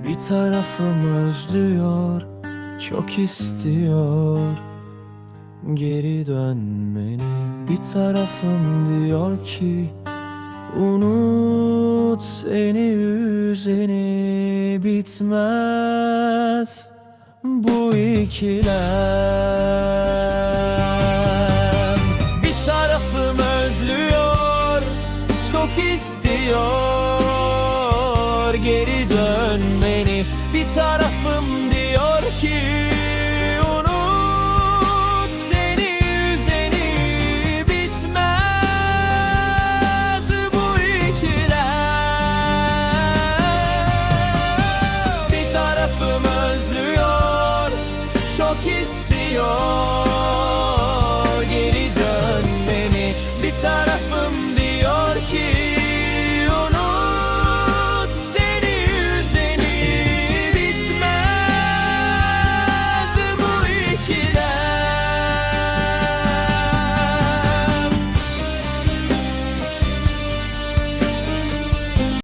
Bir tarafım özlüyor, çok istiyor geri dönmeni. Bir tarafım diyor ki unut, seni üzeni bitmez bu ikilem. Bir tarafım özlüyor, çok istiyor geri dönmeni. Bir tarafım diyor ki unut, seni üzeni bitmez bu ikilem. Bir tarafım özlüyor, çok istiyor